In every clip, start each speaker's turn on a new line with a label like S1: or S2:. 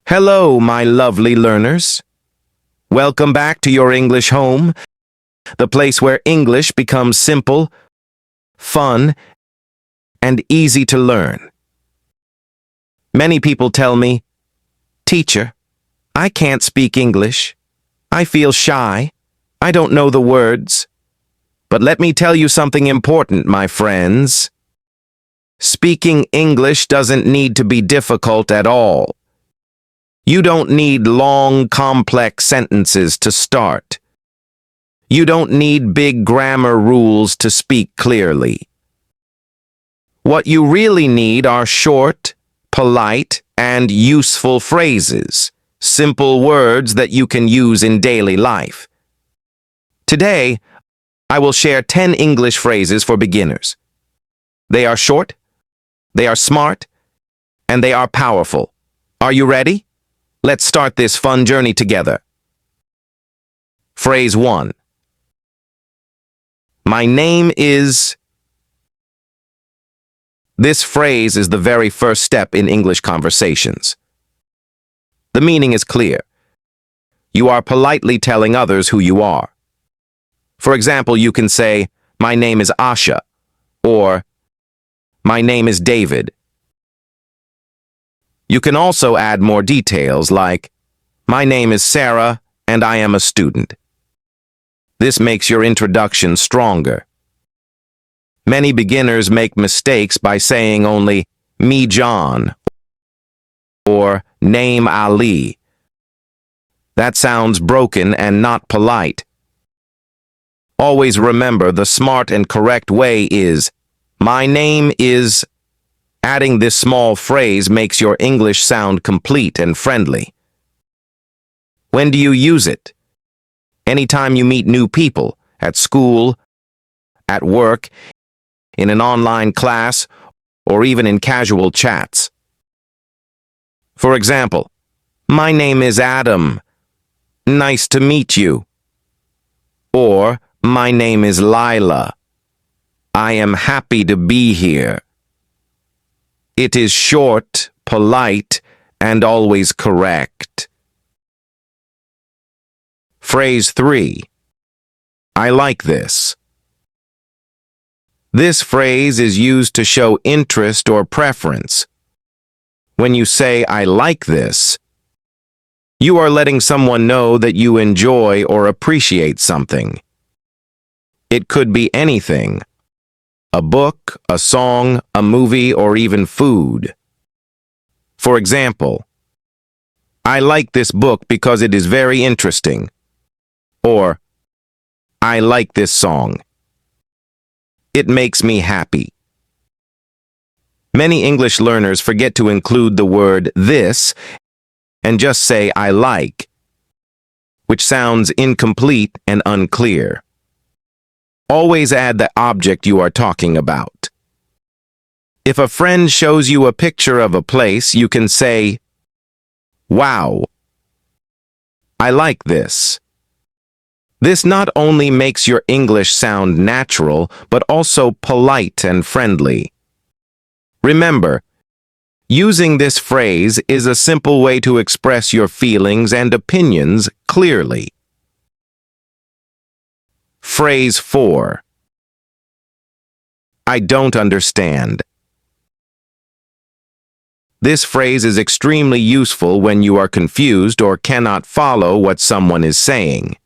S1: Hello, my lovely learners. Welcome back to your English home, the place where English becomes simple, fun, and easy to learn. Many people tell me, "Teacher, I can't speak English. I feel shy. I don't know the words." But let me tell you something important, my friends. Speaking English doesn't need to be difficult at all. You don't need long, complex sentences to start. You don't need big grammar rules to speak clearly. What you really need are short, polite, and useful phrases, simple words that you can use in daily life. Today, I will share 10 English phrases for beginners. They are short, they are smart, and they are powerful. Are you ready? Let's start this fun journey together. Phrase 1. My name is... This phrase is the very first step in English conversations. The meaning is clear. You are politely telling others who you are. For example, you can say, "My name is Asha," or "My name is David." You can also add more details like, "My name is Sarah and I am a student." This makes your introduction stronger. Many beginners make mistakes by saying only, "Me John," or "Name Ali." That sounds broken and not polite. Always remember the smart and correct way is, "My name is..." Adding this small phrase makes your English sound complete and friendly. When do you use it? Anytime you meet new people, at school, at work, in an online class, or even in casual chats. For example, "My name is Adam. Nice to meet you." Or, "My name is Lila. I am happy to be here." It is short, polite, and always correct. Phrase 3. I like this. This phrase is used to show interest or preference. When you say, "I like this," you are letting someone know that you enjoy or appreciate something. It could be anything: a book, a song, a movie, or even food. For example, "I like this book because it is very interesting." Or, "I like this song. It makes me happy." Many English learners forget to include the word "this" and just say "I like," which sounds incomplete and unclear. Always add the object you are talking about. If a friend shows you a picture of a place, you can say, "Wow, I like this." This not only makes your English sound natural, but also polite and friendly. Remember, using this phrase is a simple way to express your feelings and opinions clearly. Phrase 4. I don't understand. This phrase is extremely useful when you are confused or cannot follow what someone is saying.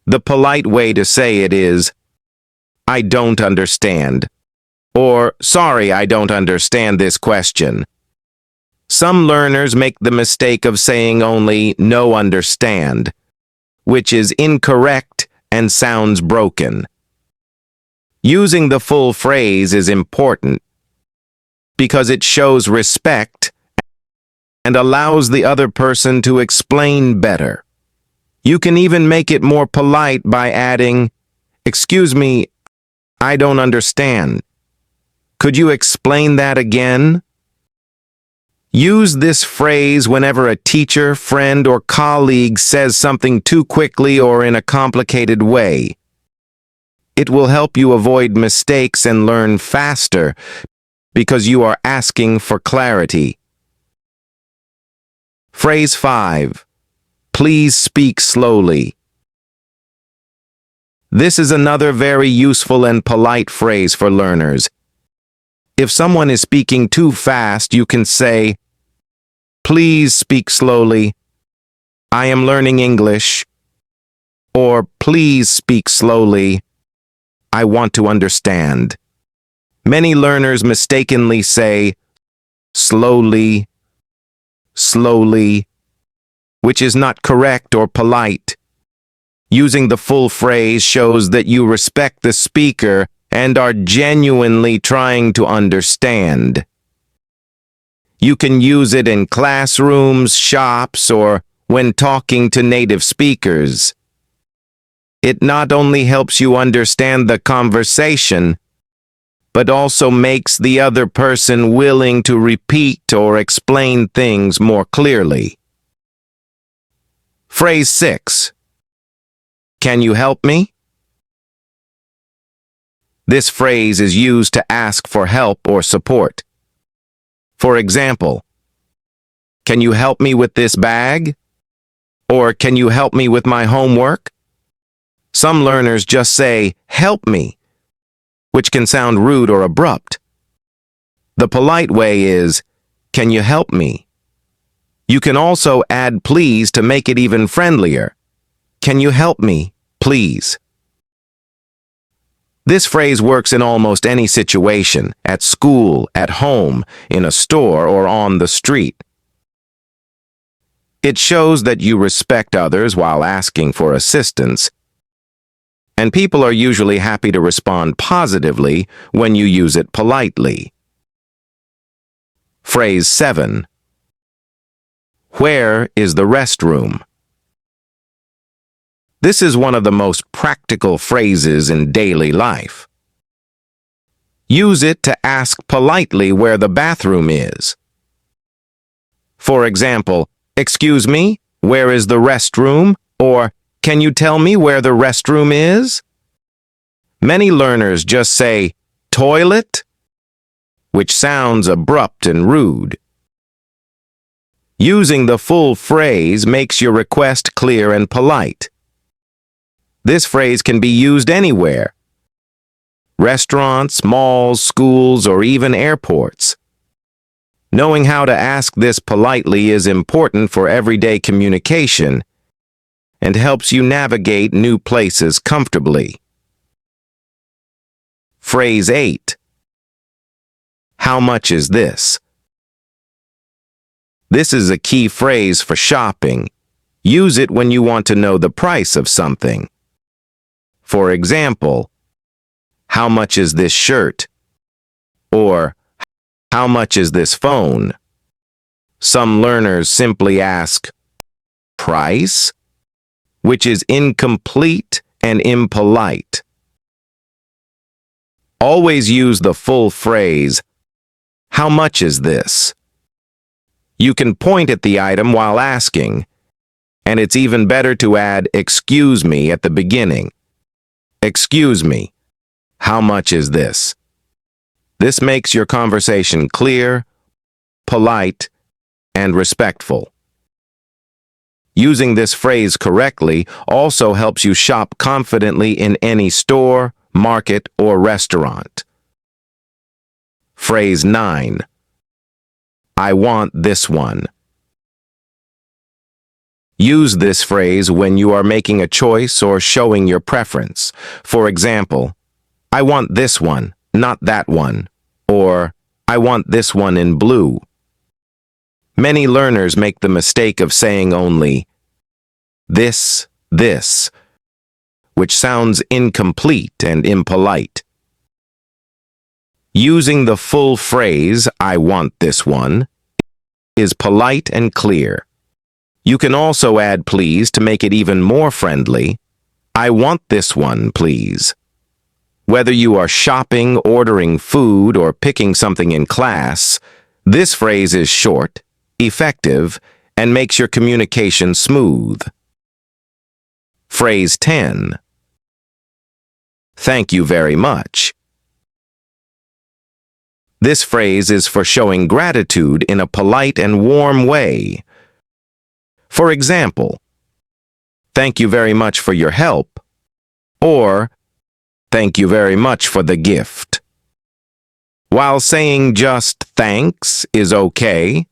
S1: The polite way to say it is, "I don't understand," or "Sorry, I don't understand this question." Some learners make the mistake of saying only "no understand," which is incorrect and sounds broken. Using the full phrase is important because it shows respect and allows the other person to explain better. You can even make it more polite by adding, "Excuse me, I don't understand. Could you explain that again?" Use this phrase whenever a teacher, friend, or colleague says something too quickly or in a complicated way. It will help you avoid mistakes and learn faster because you are asking for clarity. Phrase 5. Please speak slowly. This is another very useful and polite phrase for learners. If someone is speaking too fast, you can say, "Please speak slowly. I am learning English." Or, "Please speak slowly. I want to understand." Many learners mistakenly say, "slowly, slowly," which is not correct or polite. Using the full phrase shows that you respect the speaker and are genuinely trying to understand. You can use it in classrooms, shops, or when talking to native speakers. It not only helps you understand the conversation, but also makes the other person willing to repeat or explain things more clearly. Phrase 6. Can you help me? This phrase is used to ask for help or support. For example, "Can you help me with this bag?" Or, "Can you help me with my homework?" Some learners just say, "Help me," which can sound rude or abrupt. The polite way is, "Can you help me?" You can also add "please" to make it even friendlier. "Can you help me, please?" This phrase works in almost any situation, at school, at home, in a store, or on the street. It shows that you respect others while asking for assistance, and people are usually happy to respond positively when you use it politely. Phrase 7. Where is the restroom? This is one of the most practical phrases in daily life. Use it to ask politely where the bathroom is. For example, "Excuse me, where is the restroom?" Or, "Can you tell me where the restroom is?" Many learners just say, "Toilet?" which sounds abrupt and rude. Using the full phrase makes your request clear and polite. This phrase can be used anywhere: restaurants, malls, schools, or even airports. Knowing how to ask this politely is important for everyday communication and helps you navigate new places comfortably. Phrase 8. How much is this? This is a key phrase for shopping. Use it when you want to know the price of something. For example, "How much is this shirt?" Or, "How much is this phone?" Some learners simply ask, "Price?" which is incomplete and impolite. Always use the full phrase, "How much is this?" You can point at the item while asking, and it's even better to add "excuse me" at the beginning. "Excuse me, how much is this?" This makes your conversation clear, polite, and respectful. Using this phrase correctly also helps you shop confidently in any store, market, or restaurant. Phrase 9. I want this one. Use this phrase when you are making a choice or showing your preference. For example, "I want this one, not that one," or "I want this one in blue." Many learners make the mistake of saying only this, which sounds incomplete and impolite. Using the full phrase, "I want this one," is polite and clear. You can also add "please" to make it even more friendly. "I want this one, please." Whether you are shopping, ordering food, or picking something in class, this phrase is short, effective, and makes your communication smooth. Phrase 10. Thank you very much. This phrase is for showing gratitude in a polite and warm way. For example, thank you very much for your help, or thank you very much for the gift. While saying just thanks is okay,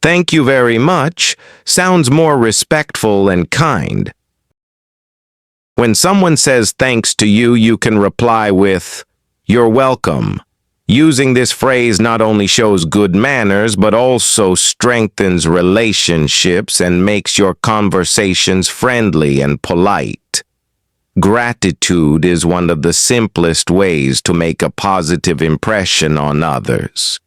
S1: thank you very much sounds more respectful and kind. When someone says thanks to you, you can reply with, "You're welcome." Using this phrase not only shows good manners, but also strengthens relationships and makes your conversations friendly and polite. Gratitude is one of the simplest ways to make a positive impression on others.